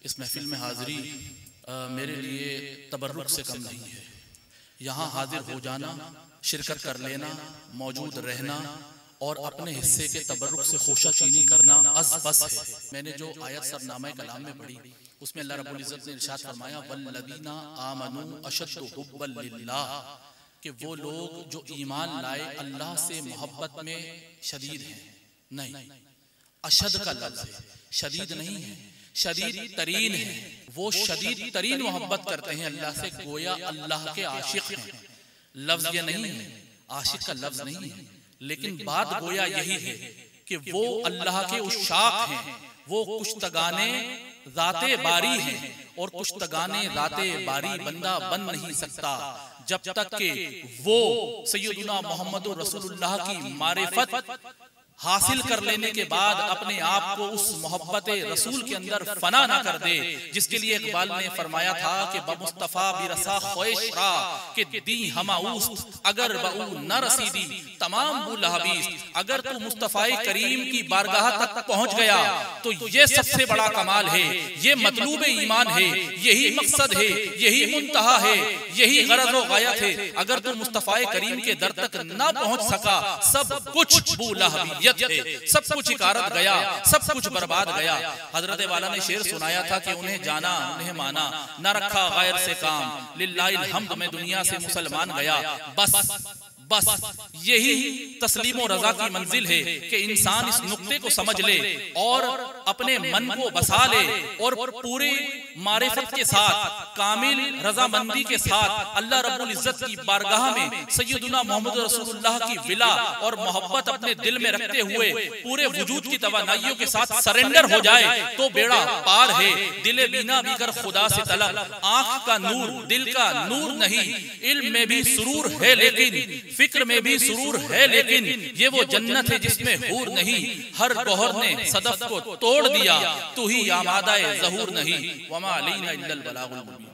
इस महफिल में हाजिरी मेरे लिए तबर्रुक से कम नहीं है। यहाँ हाजिर हो जाना, शिरकत कर लेना, मौजूद रहना और अपने हिस्से के तबर्रुक से खोशाचीनी करना अज़ बस है। मैंने जो आयत सरनामा कलाम में पढ़ी उसमें अल्लाह रब्बुल इज़्ज़त ने इरशाद फरमाया वल्लज़ीना आमनू अशद्दु हुब्बन लिल्लाह, कि वो लोग जो ईमान लाए अल्लाह से मोहब्बत में शदीद हैं। नहीं, अशद का लफ्ज़ है, शदीद नहीं है, शदीद तरीन है। वो शदीद तरीन मोहब्बत करते हैं अल्लाह से, गोया अल्लाह के आशिक हैं। लफ्ज़ ये नहीं है, आशिक का लफ्ज़ नहीं है, लेकिन बात गोया यही है कि वो अल्लाह के उशाक हैं, वो कुश्तगाने ज़ाते बारी हैं, और कुश्तगाने ज़ाते बारी बंदा बन नहीं सकता जब तक कि वो सैयदुना मोहम्मद रसूलुल्लाह की मारिफत हासिल कर लेने के बाद अपने आप को उस मोहब्बत रसूल के अंदर फना ना कर दे, जिसके लिए इकबाल ने फरमाया था कि बमुस्तफा बिरसा ख्वाहिशरा कि दी हमाऊस अगर बऊ न रसीदी तमाम बुलहबीस। अगर तू मुस्तफाए करीम की बारगाह तक पहुंच गया तो ये सबसे बड़ा कमाल है, ये मतलूब ईमान है, यही मकसद है, यही मुंतहा है, यही गरज व गायत है। अगर तू मुस्तफाए करीम के दर तक ना पहुंच सका, सब कुछ बुलहबी सब कुछ इकारत गया, सब कुछ बर्बाद गया। हजरत वाला ने शेर सुनाया था कि उन्हें जाना उन्हें माना, न रखा गैर से काम, लिल्लाहिल हम्द में दुनिया से मुसलमान गया। बस बस यही तस्लीम और रजा की मंजिल है कि इंसान इस नुक्ते को समझ ले और अपने मन को बसा ले और पूरे मारिफत के साथ, कामिल रजामंदी के साथ अल्लाह रब्बुल इज़्ज़त की बारगाह में सैयदुना मोहम्मद रसूलुल्लाह की विला और मोहब्बत अपने दिल में रखते हुए पूरे वजूद की तवानाइयों के साथ सरेंडर हो जाए तो बेड़ा पार है। दिले बीना भी कर खुदा से तलब, आंख का नूर दिल का नूर नहीं। इल्म में भी सुरूर है लेकिन फिक्र में भी सुरूर है, लेकिन ये वो जन्नत है जिसमें हूर नहीं। हर गौहर ने सदफ को तोड़ दिया, तू ही आमादा ज़हूर नहीं। वमा अलैना इल्लल बलागुल मुबीन।